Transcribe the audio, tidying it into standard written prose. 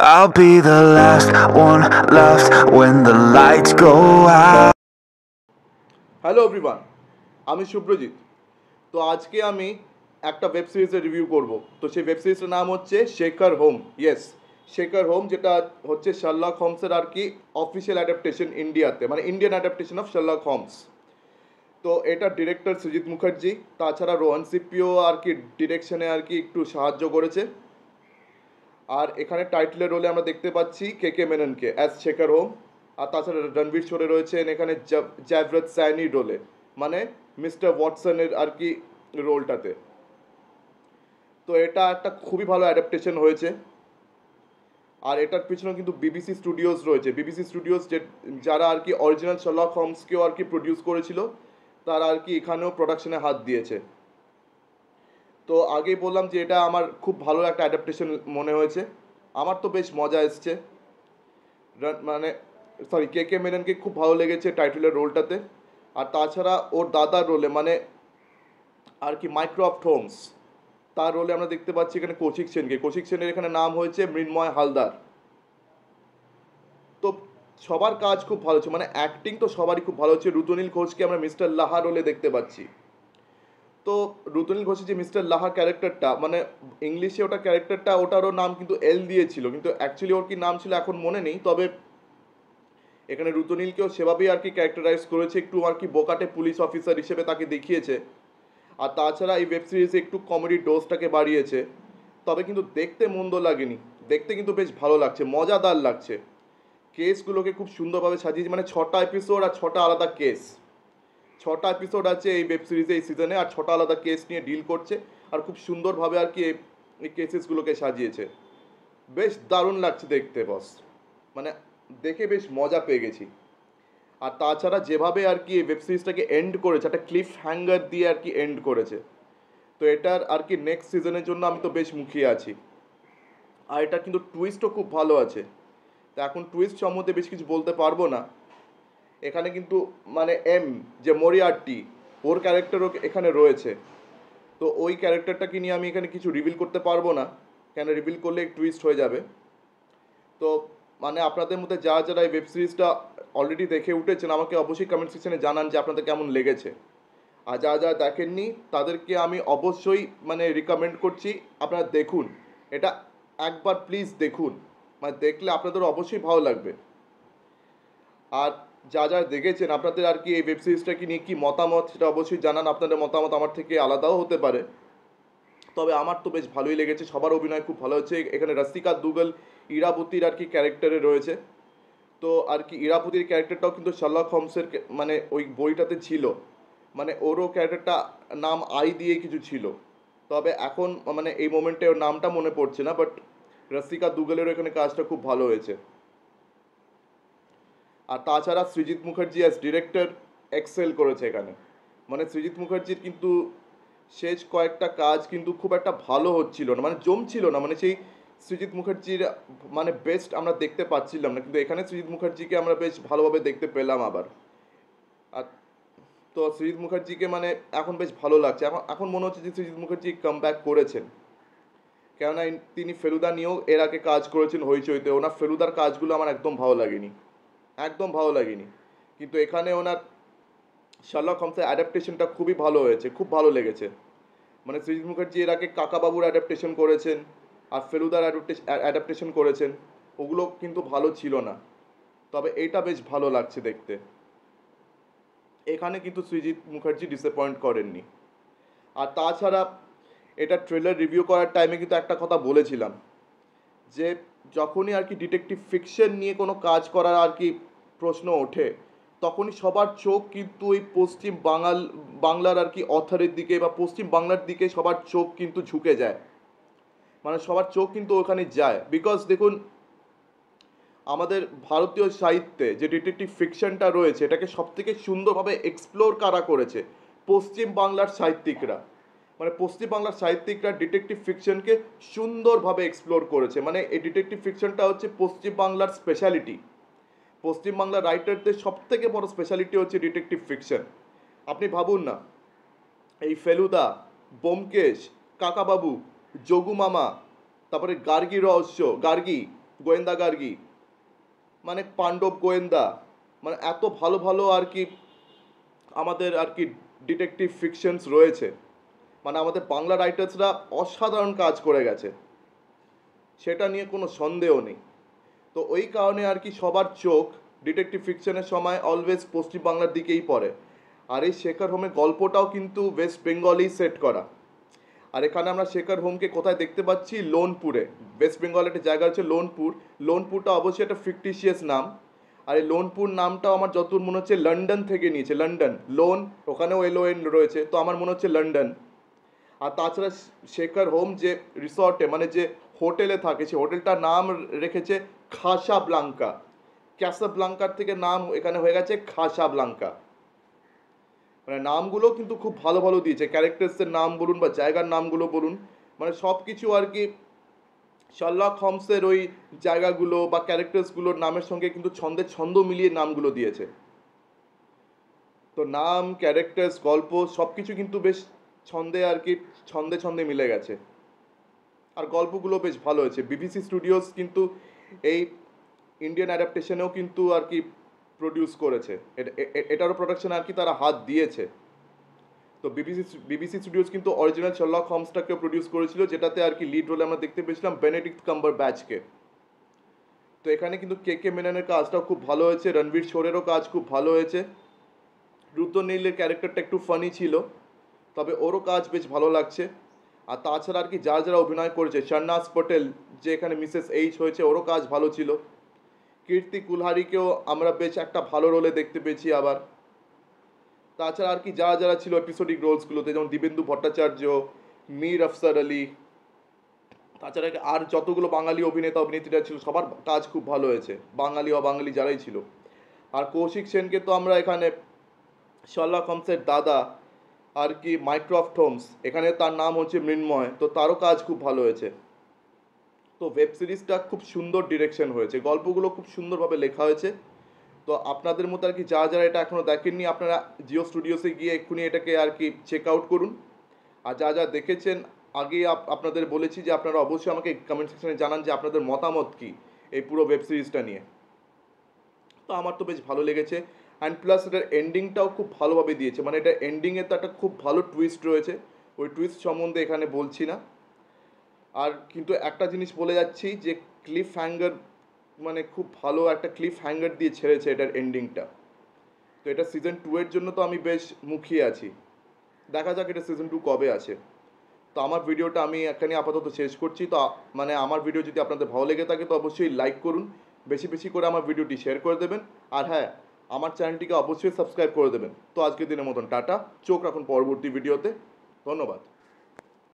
I'll be the last one left when the lights go out. Hello everyone, আমি শুভ্রজিৎ। তো আজকে আমি একটা ওয়েব সিরিজের রিভিউ করব। তো সেই ওয়েব সিরিজটার নাম হচ্ছে শেখার হোম। ইয়েস, শেখার হোম, যেটা হচ্ছে শার্লক হোমসের আর কি অফিসিয়াল অ্যাডাপ্টেশন ইন্ডিয়াতে, মানে Indian adaptation of Sherlock Holmes. তো এটার ডিরেক্টর সৃজিত মুখার্জি, তাছাড়া রোহন সিপিও আর কি ডিরেকশনে আর কি একটু সাহায্য করেছে। আর এখানে টাইটেলের রোলে আমরা দেখতে পাচ্ছি কে কে মেননকে অ্যাজ শেখার হোম। আর তাছাড়া রণবীর শোরে রয়েছেন এখানে জাভরত সাইনির রোলে, মানে মিস্টার ওয়াটসনের আর কি রোলটাতে। তো এটা একটা খুবই ভালো অ্যাডাপ্টেশন হয়েছে। আর এটার পিছনে কিন্তু বিবিসি স্টুডিওজ রয়েছে। বিবিসি স্টুডিওজ যারা আর কি অরিজিনাল শার্লক হোমসকেও আর কি প্রডিউস করেছিল, তারা আর কি এখানেও প্রোডাকশনে হাত দিয়েছে। তো আগেই বললাম যে এটা আমার খুব ভালো একটা অ্যাডাপ্টেশন মনে হয়েছে। আমার তো বেশ মজা এসছে, মানে সরি, কে কে মেননকে খুব ভালো লেগেছে টাইটেলের রোলটাতে। আর তাছাড়া ওর দাদার রোলে, মানে আর কি মাইক্রোসফট হোমস, তার রোলে আমরা দেখতে পাচ্ছি এখানে কৌশিক সেনকে। কৌশিক সেনের এখানে নাম হয়েছে মৃন্ময় হালদার। তো সবার কাজ খুব ভালো হচ্ছে, মানে অ্যাক্টিং তো সবারই খুব ভালো হচ্ছে। রুতনীল ঘোষকে আমরা মিস্টার লাহা রোলে দেখতে পাচ্ছি। তো রুতনীল ঘোষের যে মিস্টার লাহা ক্যারেক্টারটা, মানে ইংলিশে ওটা ক্যারেক্টারটা, ওটারও নাম কিন্তু এল দিয়েছিল, কিন্তু অ্যাকচুয়ালি ওর কি নাম ছিল এখন মনে নেই। তবে এখানে রুতনীলকেও সেভাবেই আর কি ক্যারেক্টারাইজ করেছে, একটু আর কি বোকাটে পুলিশ অফিসার হিসেবে তাকে দেখিয়েছে। আর তাছাড়া এই ওয়েব সিরিজে একটু কমেডি ডোজটাকে বাড়িয়েছে। তবে কিন্তু দেখতে মন্দ লাগেনি, দেখতে কিন্তু বেশ ভালো লাগছে, মজাদার লাগছে। কেসগুলোকে খুব সুন্দরভাবে সাজিয়েছে, মানে 6টা এপিসোড আর 6টা আলাদা কেস। 6টা এপিসোড আছে এই ওয়েব সিরিজে এই সিজনে, আর 6টা আলাদা কেস নিয়ে ডিল করছে। আর খুব সুন্দরভাবে আর কি এই কেসেসগুলোকে সাজিয়েছে। বেশ দারুণ লাগছে দেখতে বস, মানে দেখে বেশ মজা পেয়ে গেছি। আর তাছাড়া যেভাবে আর কি ওয়েব সিরিজটাকে এন্ড করেছে, একটা ক্লিফ হ্যাঙ্গার দিয়ে আর কি এন্ড করেছে। তো এটার আর কি নেক্সট সিজনের জন্য আমি তো বেশ মুখিয়ে আছি। আর এটা কিন্তু টুইস্টও খুব ভালো আছে। তো এখন টুইস্ট সম্বন্ধে বেশ কিছু বলতে পারবো না। এখানে কিন্তু মানে যে মরিয়ার্টি, ওর ক্যারেক্টারও এখানে রয়েছে। তো ওই ক্যারেক্টারটাকে নিয়ে আমি এখানে কিছু রিভিল করতে পারবো না, কেন রিভিল করলে টুইস্ট হয়ে যাবে। তো মানে আপনাদের মধ্যে যারা এই ওয়েব সিরিজটা অলরেডি দেখে উঠেছেন, আমাকে অবশ্যই কমেন্ট সেকশনে জানান যে আপনাদের কেমন লেগেছে। আর যারা দেখেননি তাদেরকে আমি অবশ্যই মানে রিকমেন্ড করছি আপনারা দেখুন এটা, একবার প্লিজ দেখুন, মানে দেখলে আপনাদের অবশ্যই ভালো লাগবে। আর যারা দেখেছেন আপনাদের আর কি এই ওয়েব সিরিজটাকে নিয়ে কী মতামত, সেটা অবশ্যই জানান। আপনাদের মতামত আমার থেকে আলাদাও হতে পারে, তবে আমার তো বেশ ভালোই লেগেছে। সবার অভিনয় খুব ভালো হচ্ছে। এখানে রসিকা দুগল ইরাবতীর আর কি ক্যারেক্টারে রয়েছে। তো আর কি ইরাবতীর ক্যারেক্টারটাও কিন্তু শার্লক হোমসের মানে ওই বইটাতে ছিল, মানে ওরও ক্যারেক্টারটা নাম আই দিয়ে কিছু ছিল। তবে এখন মানে এই মোমেন্টে ওর নামটা মনে পড়ছে না, বাট রসিকা দুগলেরও এখানে কাজটা খুব ভালো হয়েছে। আর তাছাড়া Srijit Mukherjee as director excel করেছে এখানে। মানে সৃজিত মুখার্জির কিন্তু শেষ কয়েকটা কাজ কিন্তু খুব একটা ভালো হচ্ছিল না, মানে জমছিল না, মানে সেই সৃজিত মুখার্জির মানে বেস্ট আমরা দেখতে পাচ্ছিলাম না। কিন্তু এখানে সৃজিত মুখার্জিকে আমরা বেশ ভালোভাবে দেখতে পেলাম আবার। আর তো সৃজিত মুখার্জিকে মানে এখন বেশ ভালো লাগছে। এখন এখন মনে হচ্ছে যে সৃজিত মুখার্জি কামব্যাক করেছেন, কেননা তিনি ফেলুদা নিয়েও এর আগে কাজ করেছেন হইচইতে। ওনার ফেলুদার কাজগুলো আমার একদম ভালো লাগেনি, একদম ভালো লাগেনি। কিন্তু এখানে ওনার শার্লক হোমসের অ্যাডাপ্টেশনটা খুবই ভালো হয়েছে, খুব ভালো লেগেছে। মানে সৃজিত মুখার্জি এর আগে কাকাবাবুর অ্যাডাপ্টেশন করেছেন আর ফেলুদার অ্যাডাপ্টেশন করেছেন, ওগুলো কিন্তু ভালো ছিল না। তবে এইটা বেশ ভালো লাগছে দেখতে। এখানে কিন্তু সৃজিত মুখার্জি ডিসঅ্যাপয়েন্ট করেননি। আর তাছাড়া এটা ট্রেলার রিভিউ করার টাইমে কিন্তু একটা কথা বলেছিলাম, যে যখনই আর কি ডিটেকটিভ ফিকশন নিয়ে কোনো কাজ করার আর কি প্রশ্ন ওঠে, তখনই সবার চোখ কিন্তু ওই বাংলার আর কি অথরের দিকে বা পশ্চিম বাংলার দিকে সবার চোখ কিন্তু ঝুঁকে যায়। মানে সবার চোখ কিন্তু ওখানে যায়, বিকজ দেখুন আমাদের ভারতীয় সাহিত্যে যে ডিটেকটিভ ফিকশনটা রয়েছে, এটাকে সবথেকে সুন্দরভাবে এক্সপ্লোর কারা করেছে, পশ্চিম বাংলার সাহিত্যিকরা। মানে পশ্চিম বাংলার সাহিত্যিকরা ডিটেকটিভ ফিকশনকে সুন্দরভাবে এক্সপ্লোর করেছে। মানে এই ডিটেকটিভ ফিকশনটা হচ্ছে পশ্চিম বাংলার স্পেশালিটি। পশ্চিম বাংলার রাইটারদের সবথেকে বড় স্পেশালিটি হচ্ছে ডিটেকটিভ ফিকশন। আপনি ভাবুন না, এই ফেলুদা, ব্যোমকেশ, কাকাবাবু, যোগু মামা, তারপরে গার্গী রহস্য, গার্গী, গোয়েন্দাগার্গি, মানে পাণ্ডব গোয়েন্দা, মানে এত ভালো ভালো আর কি আমাদের আর কি ডিটেকটিভ ফিকশনস রয়েছে, মানে আমাদের বাংলা রাইটার্সরা অসাধারণ কাজ করে গেছে, সেটা নিয়ে কোনো সন্দেহ নেই। তো ওই কারণে আর কি সবার চোখ ডিটেকটিভ ফিকশনের সময় অলওয়েজ পশ্চিম বাংলার দিকেই পড়ে। আর এই শেখর হোমের গল্পটাও কিন্তু ওয়েস্ট বেঙ্গলেই সেট করা। আর এখানে আমরা শেখর হোমকে কোথায় দেখতে পাচ্ছি? লোনপুরে। ওয়েস্ট বেঙ্গলের একটা জায়গা হচ্ছে লোনপুর। লোনপুরটা অবশ্যই একটা ফিকটিশিয়াস নাম। আর এই লোনপুর নামটাও আমার যতদূর মনে হচ্ছে লন্ডন থেকে নিয়েছে, লন্ডন, লোন ওখানেও LON রয়েছে, তো আমার মনে হচ্ছে লন্ডন। আর তাছাড়া শেখর হোম যে রিসর্টে মানে যে হোটেলে থাকে, সেই হোটেলটার নাম রেখেছে খাসাব্লাঙ্কা। ক্যাসাব্লাঙ্কার থেকে নাম এখানে হয়ে গেছে খাসাব্লাঙ্কা। মানে নামগুলো কিন্তু খুব ভালো ভালো দিয়েছে, ক্যারেক্টার্সের নাম বলুন বা জায়গার নামগুলো বলুন, মানে সব কিছু আর কি শার্লক হোমসের ওই জায়গাগুলো বা ক্যারেক্টার্সগুলোর নামের সঙ্গে কিন্তু ছন্দ মিলিয়ে নামগুলো দিয়েছে। তো নাম, ক্যারেক্টার্স, গল্প সব কিছু কিন্তু বেশ ছন্দে আর কি ছন্দে মিলে গেছে। আর গল্পগুলো বেশ ভালো হয়েছে। BBC স্টুডিওস কিন্তু এই ইন্ডিয়ান অ্যাডাপ্টেশনেও কিন্তু আর কি প্রডিউস করেছে, এটারও প্রোডাকশন আর কি তারা হাত দিয়েছে। তো BBC স্টুডিওস কিন্তু অরিজিনাল শার্লক হোমসটাকেও প্রডিউস করেছিল, যেটাতে আর কি লিড রোলে আমরা দেখতে পেয়েছিলাম বেনেডিক্ট কাম্বারব্যাচকে। তো এখানে কিন্তু KK মেননের কাজটাও খুব ভালো হয়েছে, রণবীর শোরেরও কাজ খুব ভালো হয়েছে। রুদ্রনীলের ক্যারেক্টারটা একটু ফানি ছিল, তবে ওরও কাজ বেশ ভালো লাগছে। আর তাছাড়া আর কি যারা যারা অভিনয় করেছে, শাহনাজ পটেল যে এখানে মিসেস H হয়েছে, ওরও কাজ ভালো ছিল। কীর্তি কুলহারিকেও আমরা বেশ একটা ভালো রোলে দেখতে পেয়েছি আবার। তাছাড়া আর কি যারা যারা ছিল এপিসোডিক রোলসগুলোতে, যেমন দিবেন্দু ভট্টাচার্য, মীর আফসার আলী, তাছাড়া আর যতগুলো বাঙালি অভিনেতা অভিনেত্রীরা ছিল সবার কাজ খুব ভালো হয়েছে, বাঙালি অবাঙালি যারাই ছিল। আর কৌশিক সেনকে তো আমরা এখানে শার্লক হোমসের দাদা আর কি মাইক্রফট হোমস, এখানে তার নাম হচ্ছে মৃন্ময়, তো তারও কাজ খুব ভালো হয়েছে। তো ওয়েব সিরিজটা খুব সুন্দর ডিরেকশন হয়েছে, গল্পগুলো খুব সুন্দরভাবে লেখা হয়েছে। তো আপনাদের মতো আর কি যারা যারা এটা এখনও দেখেননি, আপনারা জিও স্টুডিওসে গিয়ে এক্ষুনি এটাকে আর কি চেক আউট করুন। আর যা যা দেখেছেন আগেই আপনাদের বলেছি যে আপনারা অবশ্যই আমাকে কমেন্ট সেকশনে জানান যে আপনাদের মতামত কী এই পুরো ওয়েব সিরিজটা নিয়ে। তো আমার তো বেশ ভালো লেগেছে। অ্যান্ড প্লাস এটার এন্ডিংটাও খুব ভালোভাবে দিয়েছে, মানে এটা এন্ডিংয়ে তো একটা খুব ভালো টুইস্ট রয়েছে, ওই টুইস্ট সম্বন্ধে এখানে বলছি না। আর কিন্তু একটা জিনিস বলে যাচ্ছি যে ক্লিফ হ্যাঙ্গার, মানে খুব ভালো একটা ক্লিফ হ্যাঙ্গার দিয়ে ছেড়েছে এটার এন্ডিংটা। তো এটা সিজন 2 এর জন্য তো আমি বেশ মুখিয়ে আছি, দেখা যাক এটা সিজন 2 কবে আছে। তো আমার ভিডিওটা আমি এখানে আপাতত শেষ করছি। তো মানে আমার ভিডিও যদি আপনাদের ভালো লেগে থাকে তো অবশ্যই লাইক করুন, বেশি বেশি করে আমার ভিডিওটি শেয়ার করে দেবেন। আর হ্যাঁ, আমার চ্যানেলটিকে অবশ্যই সাবস্ক্রাইব করে দেবেন। তো আজকের দিনের মতন টাটা, চোখ রাখুন পরবর্তী ভিডিওতে। ধন্যবাদ।